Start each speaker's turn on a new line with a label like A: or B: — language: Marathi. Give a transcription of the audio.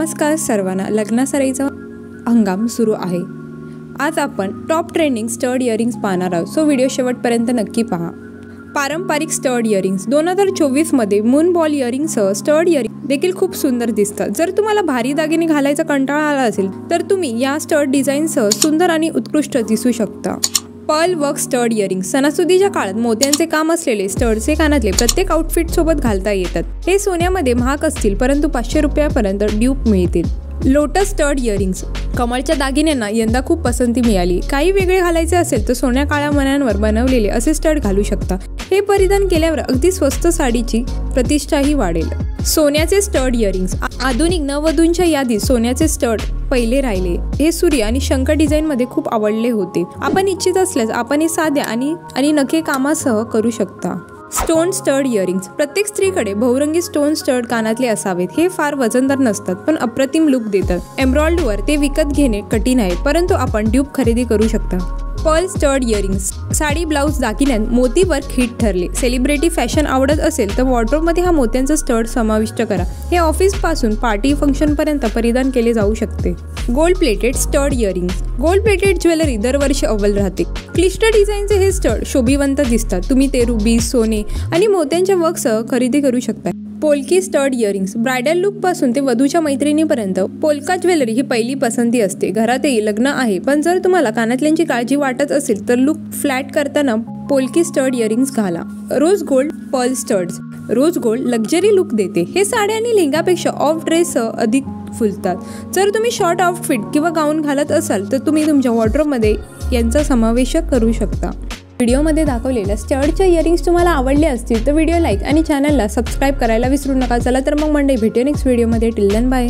A: नमस्कार सर्वांना। लग्नासराईचा हंगाम सुरू आहे। आज आपण टॉप ट्रेंडिंग स्टड इयरिंग्स पाहणार आहोत, सो व्हिडिओ शेवटपर्यंत नक्की पहा। पारंपरिक स्टड इयरिंग्स 2024 मध्ये मून बॉल इयरिंगसह स्टड इयरिंग देखील खूप सुंदर दिसतात। जर तुम्हाला भारी दागिने घालायचा कंटाळा आला असेल तर तुम्ही या स्टड डिझाईनसह सुंदर आणि उत्कृष्ट दिसू शकता। पर्ल वर्क स्टड इयरिंग सणासुदीच्या काळात मोत्यांचे काम असलेले स्टडचे कानातले प्रत्येक आउटफिट सोबत घालता येतात। हे सोन्यामध्ये महाग असतील परंतु 500 रुपयापर्यंत ड्यूप मिळतील। लोटस स्टड इयरिंग्स कमळच्या दागिन्यांना यंदा खूप पसंती मिळाली। काही वेगळे घालायचे असेल तर सोन्या काळ्या मण्यांवर बनवलेले असे स्टड घालू शकता। हे परिधान केल्यावर अगदी स्वस्त साडीची प्रतिष्ठाही वाढेल। सोन्याचे स्टड इयरिंग्स आधुनिक नववधूंच्या यादीत सोन्याचे स्टड पहिले राहिले। हे सूर्य आणि शंख डिझाईन मध्ये खूप आवडले होते। आपण इच्छित असल्यास आपण हे साध्या आणि नखे कामासह करू शकता। स्टोन स्टड इयरिंग्स प्रत्येक स्त्रीकडे बहुरंगी स्टोन स्टड कानातले असावेत। हे फार वजनदार नसतात पण अप्रतिम लुक देतात। एम्ब्रॉयडरीवर ते विकत घेणे कठीण आहे परंतु आपण ड्यूप खरेदी करू शकता। Pearl stud earrings sari blouse दागिन्यात मोती वर्क हिट ठरले। सेलिब्रिटी फॅशन आवडत असेल तर वॉर्डरोबमध्ये हा मोत्यांचा स्टड समाविष्ट करा। हे ऑफिस पासून पार्टी फंक्शन पर्यंत परिधान केले जाऊ शकते। Gold plated stud earrings gold plated jewellery दरवर्षी अव्वल राहते। क्लिष्ट डिझाईनचे हे स्टड शोभिवंत दिसतात। तुम्ही ते रुबी, सोने आणि मोत्यांच्या वर्कसह खरेदी करू शकता। Polki stud earrings bridal look पासून ते वधूच्या मैत्रिणीपर्यंत पोल्का ज्वेलरी ही पहिली पसंती असते। घरातही लग्न आहे पण जर तुम्हाला कानातल्यांची काळजी वाटत असेल तर लुक फ्लॅट करताना पोल्की स्टड इयरिंग्स घाला। Rose gold pearl studs rose gold luxury look देते। हे साड्या आणि लेहंगापेक्षा ऑफ ड्रेससह अधिक फुलतात। जर तुम्ही शॉर्ट आउटफिट किंवा गाऊन घालत असाल तर तुम्ही तुमच्या वॉर्डरोबमध्ये यांचा समावेश करू शकता। व्हिडिओमध्ये दाखवलेल्या स्टडच्या इयरिंग्स तुम्हाला आवडले असतील तर व्हिडिओ लाईक आणि चॅनलला सबस्क्राईब करायला विसरू नका। चला तर मग मंडळी भेटूया नेक्स्ट व्हिडिओमध्ये। Till then bye.